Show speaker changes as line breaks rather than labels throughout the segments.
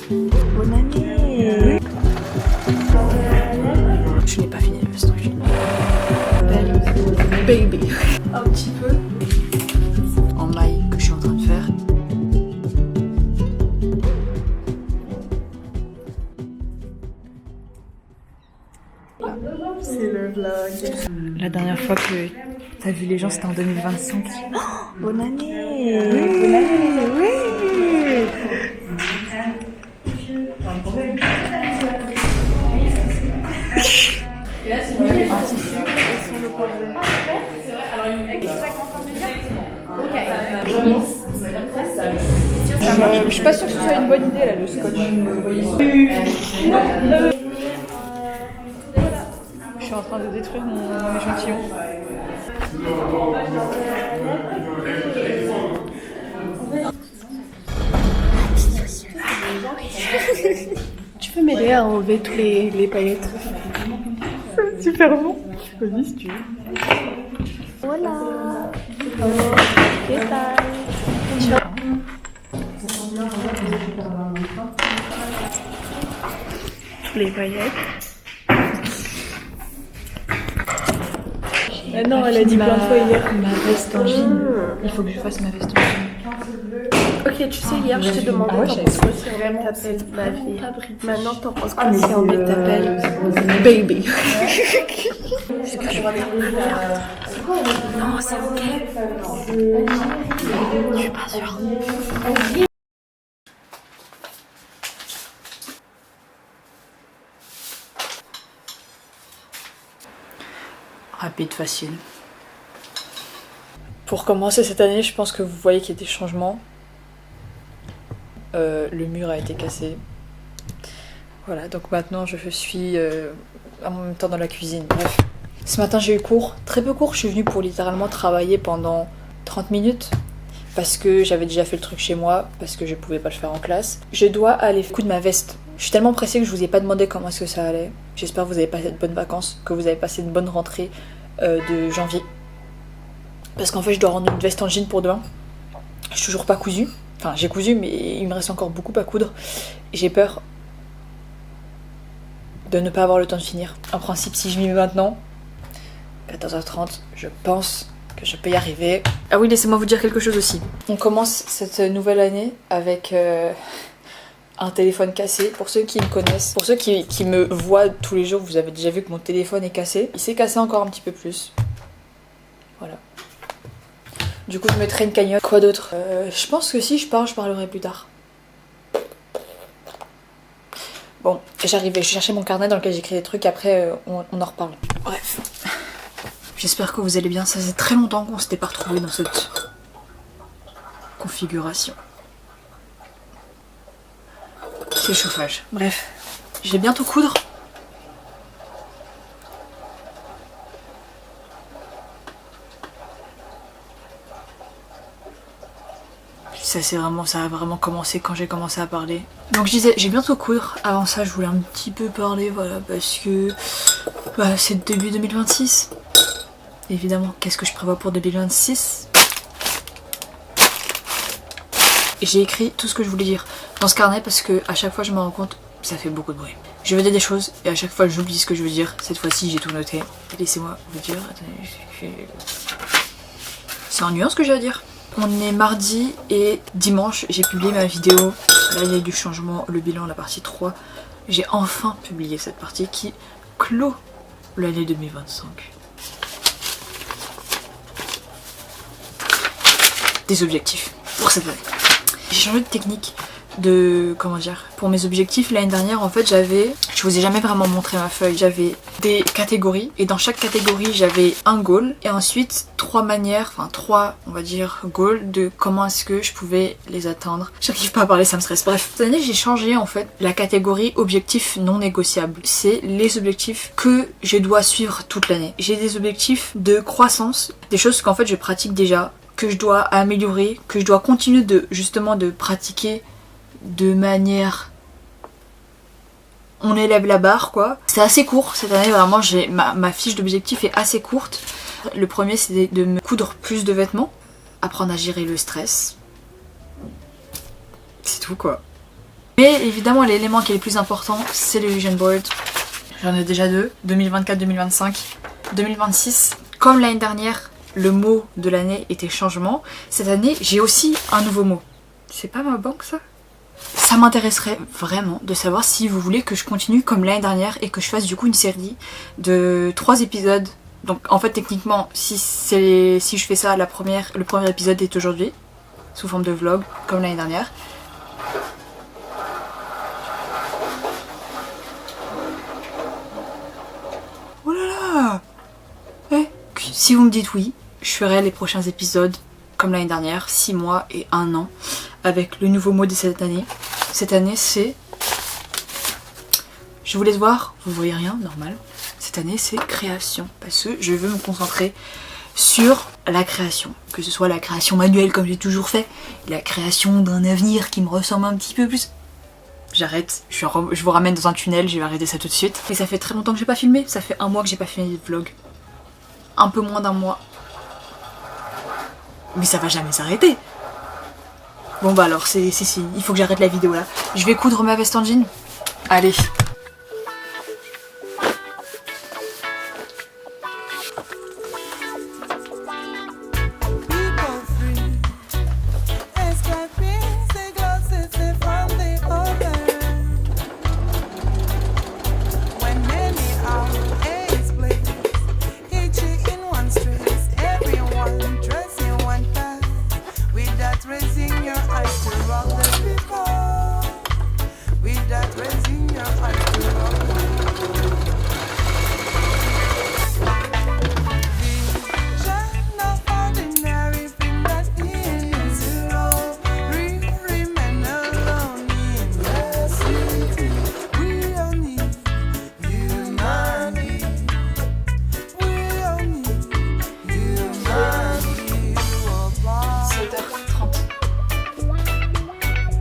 Bonne année. Je n'ai pas fini le veston. Baby. Un petit peu. En maille que je suis en train de faire. C'est le vlog. La dernière fois que t'as vu les gens, c'était en 2025. Oh, bonne année. Oui. Bonne année. Oui. Et là, c'est mieux. Je suis pas sûre que ce soit une bonne idée là, le scotch. Je suis en train de détruire mon échantillon. Tu peux m'aider à enlever tous les paillettes? C'est super bon. Vas-y si tu veux. Voilà. ¿Qué tal? Tous les paillettes. Ah non, elle a dit plein de fois hier. Ma veste en jean. Il faut que je fasse ma veste en jean. Ok, tu sais, hier je t'ai demandé t'en penses quoi si un mec t'appelle ma vie. Maintenant t'en penses quoi si un mec t'appelle baby? Est-ce que je vois non, c'est ok. Je suis pas sûre. Rapide, facile. Pour commencer cette année, je pense que vous voyez qu'il y a des changements. Le mur a été cassé. Voilà, donc maintenant je suis en même temps dans la cuisine. Bref. Ce matin j'ai eu cours, très peu cours. Je suis venue pour littéralement travailler pendant 30 minutes. Parce que j'avais déjà fait le truc chez moi, parce que je pouvais pas le faire en classe. Je dois aller coup de ma veste. Je suis tellement pressée que je vous ai pas demandé comment est-ce que ça allait. J'espère que vous avez passé de bonnes vacances, que vous avez passé une bonne rentrée de janvier. Parce qu'en fait je dois rendre une veste en jean pour demain. Je suis toujours pas cousue. Enfin j'ai cousu mais il me reste encore beaucoup à coudre. J'ai peur de ne pas avoir le temps de finir. En principe si je m'y mets maintenant, 14h30, je pense que je peux y arriver. Ah oui, laissez-moi vous dire quelque chose aussi. On commence cette nouvelle année avec un téléphone cassé. Pour ceux qui me connaissent, pour ceux qui me voient tous les jours, vous avez déjà vu que mon téléphone est cassé. Il s'est cassé encore un petit peu plus. Voilà. Du coup, je mettrai une cagnotte. Quoi d'autre? Je pense que si je parle, je parlerai plus tard. Bon, j'arrivais, je cherchais mon carnet dans lequel j'écris des trucs, après on en reparle. Bref. J'espère que vous allez bien, ça faisait très longtemps qu'on s'était pas retrouvés dans cette configuration. C'est le chauffage. Bref, je vais bientôt coudre. Ça a vraiment commencé quand j'ai commencé à parler. Donc je disais, j'ai bientôt coudre. Avant ça, je voulais un petit peu parler, voilà, parce que c'est début 2026. Évidemment, qu'est-ce que je prévois pour 2026? J'ai écrit tout ce que je voulais dire dans ce carnet parce que à chaque fois je me rends compte, ça fait beaucoup de bruit. Je veux dire des choses et à chaque fois j'oublie ce que je veux dire. Cette fois-ci j'ai tout noté. Laissez-moi vous dire. C'est ennuyant ce que j'ai à dire. On est mardi et dimanche j'ai publié ma vidéo. Là il y a eu du changement, le bilan, la partie 3. J'ai enfin publié cette partie qui clôt l'année 2025. Des objectifs pour cette année. J'ai changé de technique pour mes objectifs. L'année dernière en fait je vous ai jamais vraiment montré ma feuille, j'avais des catégories et dans chaque catégorie j'avais un goal et ensuite trois on va dire goals de comment est-ce que je pouvais les atteindre. J'arrive pas à parler, ça me stresse. Bref, cette année j'ai changé en fait la catégorie objectifs non négociables. C'est les objectifs que je dois suivre toute l'année. J'ai des objectifs de croissance, des choses qu'en fait je pratique déjà, que je dois améliorer, que je dois continuer de pratiquer de manière... On élève la barre quoi. C'est assez court cette année, vraiment ma fiche d'objectif est assez courte. Le premier c'est de me coudre plus de vêtements, apprendre à gérer le stress. C'est tout quoi. Mais évidemment l'élément qui est le plus important c'est le vision board. J'en ai déjà deux, 2024, 2025, 2026. Comme l'année dernière, le mot de l'année était changement. Cette année, j'ai aussi un nouveau mot. C'est pas ma banque ça? Ça m'intéresserait vraiment de savoir si vous voulez que je continue comme l'année dernière et que je fasse du coup une série de 3 épisodes. Donc en fait techniquement, si je fais ça, le premier épisode est aujourd'hui, sous forme de vlog, comme l'année dernière. Oh là là! Si vous me dites oui, je ferai les prochains épisodes comme l'année dernière, 6 mois et 1 an, avec le nouveau mot de cette année. Cette année c'est... Je vous laisse voir, vous voyez rien, normal. Cette année c'est création, parce que je veux me concentrer sur la création. Que ce soit la création manuelle comme j'ai toujours fait, la création d'un avenir qui me ressemble un petit peu plus... J'arrête, je vous ramène dans un tunnel, je vais arrêter ça tout de suite. Et ça fait très longtemps que j'ai pas filmé, ça fait 1 mois que j'ai pas filmé de vlog. Un peu moins d'1 mois. Mais ça va jamais s'arrêter. Bon bah alors, il faut que j'arrête la vidéo là. Je vais coudre ma veste en jean. Allez.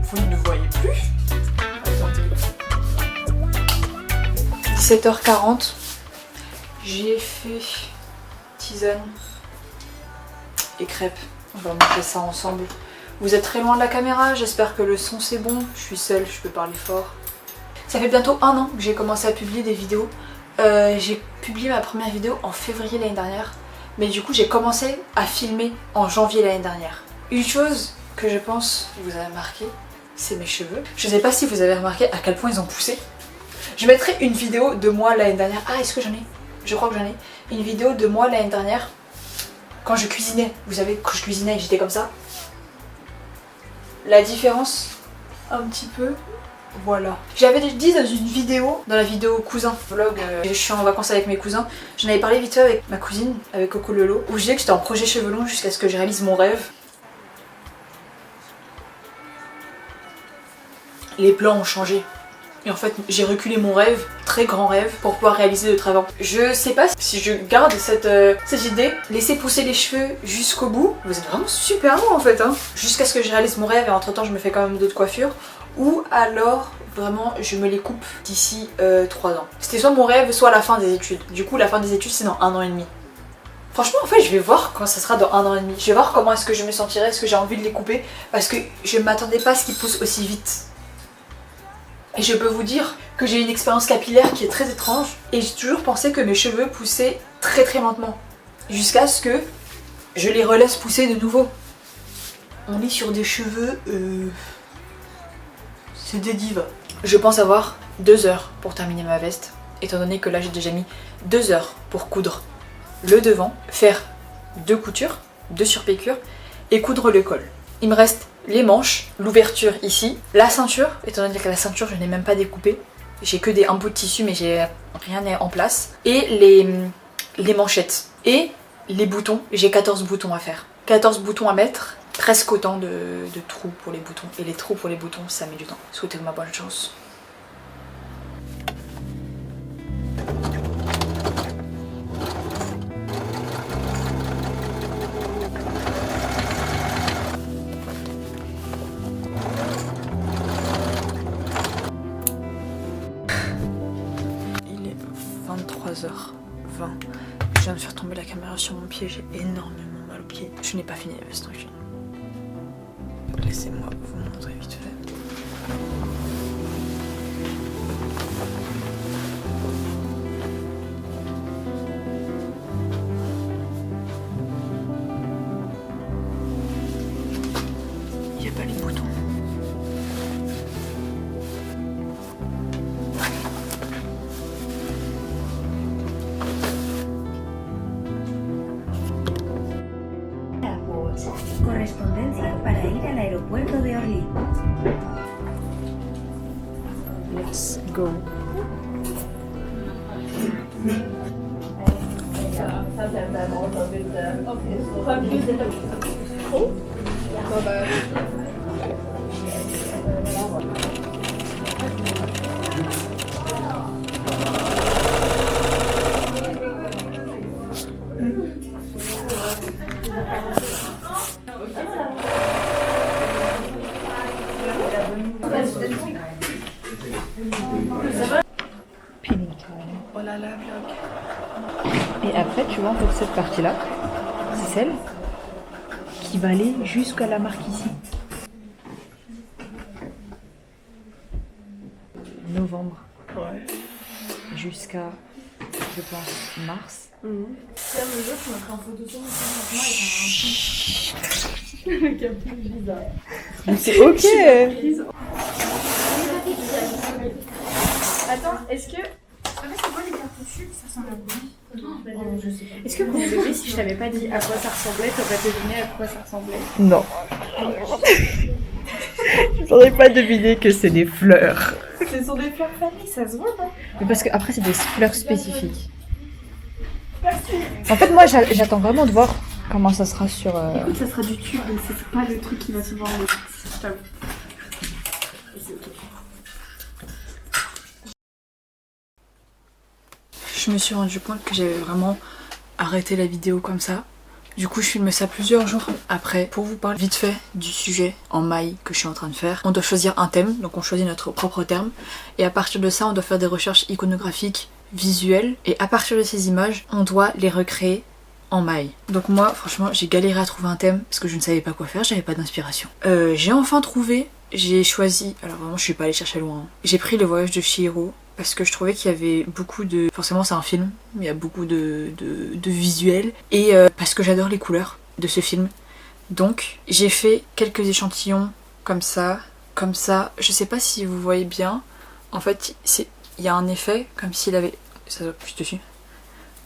Vous ne me voyez plus. Attendez. 17h40. J'ai fait tisane et crêpes. On va manger ça ensemble. Vous êtes très loin de la caméra, j'espère que le son c'est bon. Je suis seule, je peux parler fort. Ça fait bientôt 1 an que j'ai commencé à publier des vidéos. J'ai publié ma première vidéo en février l'année dernière. Mais du coup j'ai commencé à filmer en janvier l'année dernière. Une chose que je pense que vous avez remarqué, c'est mes cheveux. Je sais pas si vous avez remarqué à quel point ils ont poussé. Je mettrai une vidéo de moi l'année dernière. Ah, est-ce que j'en ai? Je crois que j'en ai. Une vidéo de moi l'année dernière quand je cuisinais. Vous savez, quand je cuisinais, j'étais comme ça. La différence, un petit peu, voilà. J'avais dit dans une vidéo, dans la vidéo cousin vlog, je suis en vacances avec mes cousins. J'en avais parlé vite fait avec ma cousine, avec Coco Lolo, où je disais que j'étais en projet cheveux longs jusqu'à ce que je réalise mon rêve. Les plans ont changé. Et en fait, j'ai reculé mon rêve, très grand rêve, pour pouvoir réaliser le travail. Je sais pas si je garde cette idée, laisser pousser les cheveux jusqu'au bout. Vous êtes vraiment super beau en fait, hein. Jusqu'à ce que je réalise mon rêve et entre temps je me fais quand même d'autres coiffures. Ou alors, vraiment, je me les coupe d'ici 3 ans. C'était soit mon rêve, soit la fin des études. Du coup, la fin des études, c'est dans 1 an et demi. Franchement, en fait, je vais voir quand ça sera dans 1 an et demi. Je vais voir comment est-ce que je me sentirai, est-ce que j'ai envie de les couper. Parce que je ne m'attendais pas à ce qu'ils poussent aussi vite. Et je peux vous dire que j'ai une expérience capillaire qui est très étrange. Et j'ai toujours pensé que mes cheveux poussaient très très lentement. Jusqu'à ce que je les relaisse pousser de nouveau. On est sur des cheveux... C'est des divas. Je pense avoir 2 heures pour terminer ma veste. Étant donné que là j'ai déjà mis 2 heures pour coudre le devant, faire 2 coutures, 2 surpiqûres et coudre le col. Il me reste les manches, l'ouverture ici, la ceinture, étant donné que la ceinture je n'ai même pas découpé. J'ai que un bout de tissu mais j'ai rien en place. Et les manchettes. Et les boutons, j'ai 14 boutons à faire. 14 boutons à mettre, presque autant de trous pour les boutons. Et les trous pour les boutons ça met du temps. Souhaitez-moi bonne chance. Il est 23h20. Je viens de faire tomber la caméra sur mon pied, j'ai énormément mal au pied. Je n'ai pas fini la veste, Laissez-moi vous montrer vite fait. Let's go.
Pinning time. Oh là là, vlog. Et après, tu vois, en fait, cette partie-là, c'est celle qui va aller jusqu'à la marque ici. Novembre. Ouais. Jusqu'à, je pense, mars.
Si un jour tu mettras en photo sur mon avec un capuche bizarre.
Mais c'est ok.
Attends, est-ce que... En fait, c'est quoi les cartouches? Ça sent la bouche. Je sais pas. Est-ce que pour le bébé, si je t'avais pas dit à quoi ça ressemblait, t'aurais deviné à quoi ça ressemblait?
Non. J'aurais pas deviné que c'est des fleurs.
Ce sont des fleurs fanées, ça se voit, non?
Mais parce que après c'est des fleurs spécifiques. En fait, moi j'attends vraiment de voir comment ça sera sur.
Écoute, ça sera du tube, mais c'est pas le truc qui va se voir. Je t'avoue.
Je me suis rendu compte que j'avais vraiment arrêté la vidéo comme ça. Du coup, je filme ça plusieurs jours après pour vous parler vite fait du sujet en maille que je suis en train de faire. On doit choisir un thème, donc on choisit notre propre terme. Et à partir de ça, on doit faire des recherches iconographiques, visuelles. Et à partir de ces images, on doit les recréer en maille. Donc moi, franchement, j'ai galéré à trouver un thème parce que je ne savais pas quoi faire, j'avais pas d'inspiration. J'ai enfin trouvé, j'ai choisi, alors vraiment je suis pas allée chercher loin. Hein. J'ai pris Le Voyage de Chihiro parce que je trouvais qu'il y avait beaucoup de... Forcément c'est un film, il y a beaucoup de visuels. Et parce que j'adore les couleurs de ce film. Donc j'ai fait quelques échantillons comme ça. Je sais pas si vous voyez bien. En fait, il y a un effet comme s'il avait... Ça doit plus dessus.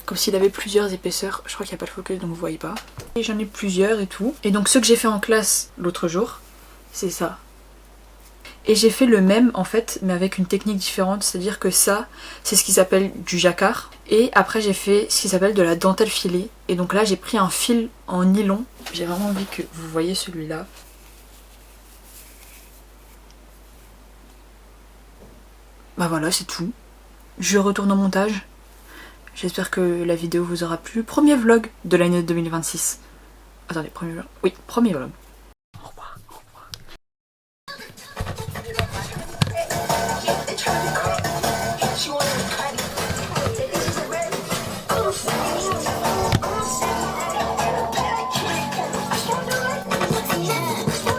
Comme s'il avait plusieurs épaisseurs. Je crois qu'il n'y a pas de focus donc vous voyez pas. Et j'en ai plusieurs et tout. Et donc ce que j'ai fait en classe l'autre jour, c'est ça. Et j'ai fait le même en fait mais avec une technique différente, c'est à dire que ça c'est ce qu'ils appellent du jacquard et après j'ai fait ce qu'ils appellent de la dentelle filée et donc là j'ai pris un fil en nylon, j'ai vraiment envie que vous voyez celui-là. Bah voilà c'est tout, je retourne au montage, j'espère que la vidéo vous aura plu, premier vlog de l'année 2026, attendez premier vlog, oui premier vlog.